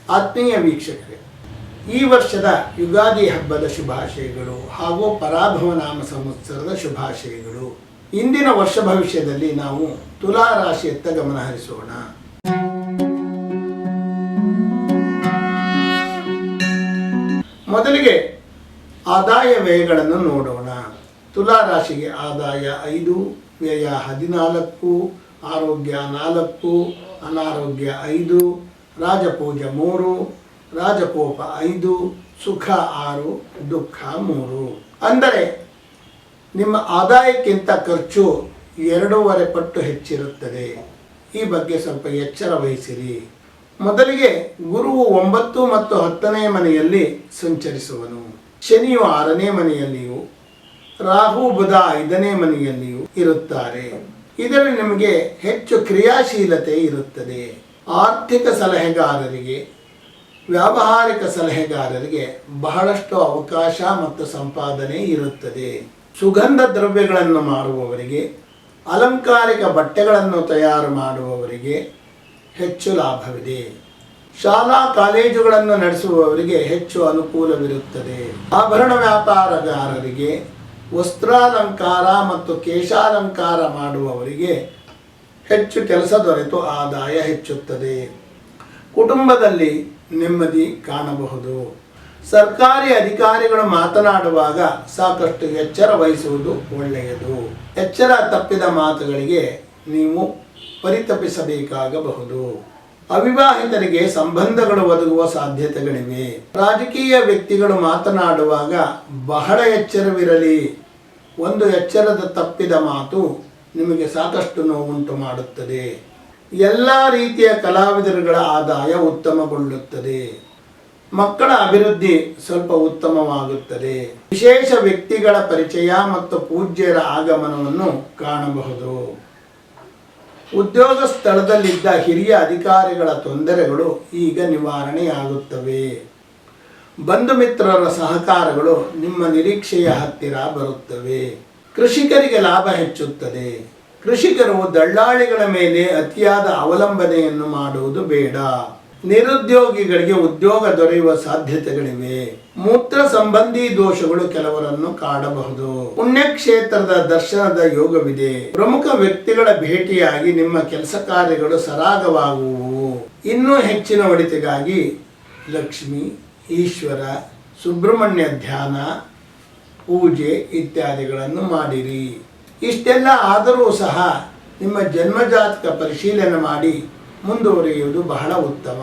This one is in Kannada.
ಆತ್ಮೀಯ ವೀಕ್ಷಕರೇ, ಈ ವರ್ಷದ ಯುಗಾದಿ ಹಬ್ಬದ ಶುಭಾಶಯಗಳು ಹಾಗೂ ಪರಾಭವ ನಾಮ ಸಂವತ್ಸರದ ಶುಭಾಶಯಗಳು. ಇಂದಿನ ವರ್ಷ ಭವಿಷ್ಯದಲ್ಲಿ ನಾವು ತುಲಾ ರಾಶಿಯತ್ತ ಗಮನ ಹರಿಸೋಣ. ಮೊದಲಿಗೆ ಆದಾಯ ವ್ಯಯಗಳನ್ನು ನೋಡೋಣ. ತುಲಾ ರಾಶಿಗೆ ಆದಾಯ 5, ವ್ಯಯ 14, ಆರೋಗ್ಯ 4, ಅನಾರೋಗ್ಯ 5, ರಾಜಪೂಜ 3, ರಾಜಕೋಪ 5, ಸುಖ 6, ದುಃಖ 3. ಅಂದರೆ ನಿಮ್ಮ ಆದಾಯಕ್ಕಿಂತ ಖರ್ಚು 2.5 ಪಟ್ಟು ಹೆಚ್ಚಿರುತ್ತದೆ. ಈ ಬಗ್ಗೆ ಸ್ವಲ್ಪ ಎಚ್ಚರ ವಹಿಸಿರಿ. ಮೊದಲಿಗೆ ಗುರುವು 9 ಮತ್ತು 10ನೇ ಮನೆಯಲ್ಲಿ ಸಂಚರಿಸುವನು. ಶನಿಯು 6ನೇ ಮನೆಯಲ್ಲಿಯೂ ರಾಹು ಬುಧ 5ನೇ ಮನೆಯಲ್ಲಿಯೂ ಇರುತ್ತಾರೆ. ಇದರಲ್ಲಿ ನಿಮಗೆ ಹೆಚ್ಚು ಕ್ರಿಯಾಶೀಲತೆ ಇರುತ್ತದೆ. ಆರ್ಥಿಕ ಸಲಹೆಗಾರರಿಗೆ, ವ್ಯಾವಹಾರಿಕ ಸಲಹೆಗಾರರಿಗೆ ಬಹಳಷ್ಟು ಅವಕಾಶ ಮತ್ತು ಸಂಪಾದನೆ ಇರುತ್ತದೆ. ಸುಗಂಧ ದ್ರವ್ಯಗಳನ್ನು ಮಾರುವವರಿಗೆ, ಅಲಂಕಾರಿಕ ಬಟ್ಟೆಗಳನ್ನು ತಯಾರು ಮಾಡುವವರಿಗೆ ಹೆಚ್ಚು ಲಾಭವಿದೆ. ಶಾಲಾ ಕಾಲೇಜುಗಳನ್ನು ನಡೆಸುವವರಿಗೆ ಹೆಚ್ಚು ಅನುಕೂಲವಿರುತ್ತದೆ. ಆಭರಣ ವ್ಯಾಪಾರಗಾರರಿಗೆ, ವಸ್ತ್ರಾಲಂಕಾರ ಮತ್ತು ಕೇಶಾಲಂಕಾರ ಮಾಡುವವರಿಗೆ ಹೆಚ್ಚು ಕೆಲಸ ದೊರೆತು ಆದಾಯ ಹೆಚ್ಚುತ್ತದೆ. ಕುಟುಂಬದಲ್ಲಿ ನೆಮ್ಮದಿ ಕಾಣಬಹುದು. ಸರ್ಕಾರಿ ಅಧಿಕಾರಿಗಳು ಮಾತನಾಡುವಾಗ ಸಾಕಷ್ಟು ಎಚ್ಚರ ವಹಿಸುವುದು ಒಳ್ಳೆಯದು. ಎಚ್ಚರ ತಪ್ಪಿದ ಮಾತುಗಳಿಗೆ ನೀವು ಪರಿತಪಿಸಬೇಕಾಗಬಹುದು. ಅವಿವಾಹಿತರಿಗೆ ಸಂಬಂಧಗಳು ಒದಗುವ ಸಾಧ್ಯತೆಗಳಿವೆ. ರಾಜಕೀಯ ವ್ಯಕ್ತಿಗಳು ಮಾತನಾಡುವಾಗ ಬಹಳ ಎಚ್ಚರವಿರಲಿ. ಒಂದು ಎಚ್ಚರದ ತಪ್ಪಿದ ಮಾತು ನಿಮಗೆ ಸಾಕಷ್ಟು ನೋವುಂಟು ಮಾಡುತ್ತದೆ. ಎಲ್ಲ ರೀತಿಯ ಕಲಾವಿದರುಗಳ ಆದಾಯ ಉತ್ತಮಗೊಳ್ಳುತ್ತದೆ. ಮಕ್ಕಳ ಅಭಿವೃದ್ಧಿ ಸ್ವಲ್ಪ ಉತ್ತಮವಾಗುತ್ತದೆ. ವಿಶೇಷ ವ್ಯಕ್ತಿಗಳ ಪರಿಚಯ ಮತ್ತು ಪೂಜ್ಯರ ಆಗಮನವನ್ನು ಕಾಣಬಹುದು. ಉದ್ಯೋಗ ಸ್ಥಳದಲ್ಲಿದ್ದ ಹಿರಿಯ ಅಧಿಕಾರಿಗಳ ತೊಂದರೆಗಳು ಈಗ ನಿವಾರಣೆಯಾಗುತ್ತವೆ. ಬಂಧು ಮಿತ್ರರ ಸಹಕಾರಗಳು ನಿಮ್ಮ ನಿರೀಕ್ಷೆಯ ಹತ್ತಿರ ಬರುತ್ತವೆ. ಕೃಷಿಕರಿಗೆ ಲಾಭ ಹೆಚ್ಚುತ್ತದೆ. ಕೃಷಿಕರು ದಳ್ಳಾಳಿಗಳ ಮೇಲೆ ಅತಿಯಾದ ಅವಲಂಬನೆಯನ್ನು ಮಾಡುವುದು ಬೇಡ. ನಿರುದ್ಯೋಗಿಗಳಿಗೆ ಉದ್ಯೋಗ ದೊರೆಯುವ ಸಾಧ್ಯತೆಗಳಿವೆ. ಮೂತ್ರ ಸಂಬಂಧಿ ದೋಷಗಳು ಕೆಲವರನ್ನು ಕಾಡಬಹುದು. ಪುಣ್ಯಕ್ಷೇತ್ರದ ದರ್ಶನದ ಯೋಗವಿದೆ. ಪ್ರಮುಖ ವ್ಯಕ್ತಿಗಳ ಭೇಟಿಯಾಗಿ ನಿಮ್ಮ ಕೆಲಸ ಕಾರ್ಯಗಳು ಸರಾಗವಾಗುವು. ಇನ್ನೂ ಹೆಚ್ಚಿನ ಒಳಿತಿಗಾಗಿ ಲಕ್ಷ್ಮಿ, ಈಶ್ವರ, ಸುಬ್ರಹ್ಮಣ್ಯ ಧ್ಯಾನ, ಪೂಜೆ ಇತ್ಯಾದಿಗಳನ್ನು ಮಾಡಿರಿ. ಇಷ್ಟೆಲ್ಲ ಆದರೂ ಸಹ ನಿಮ್ಮ ಜನ್ಮಜಾತಕ ಪರಿಶೀಲನೆ ಮಾಡಿ ಮುಂದುವರಿಯುವುದು ಬಹಳ ಉತ್ತಮ.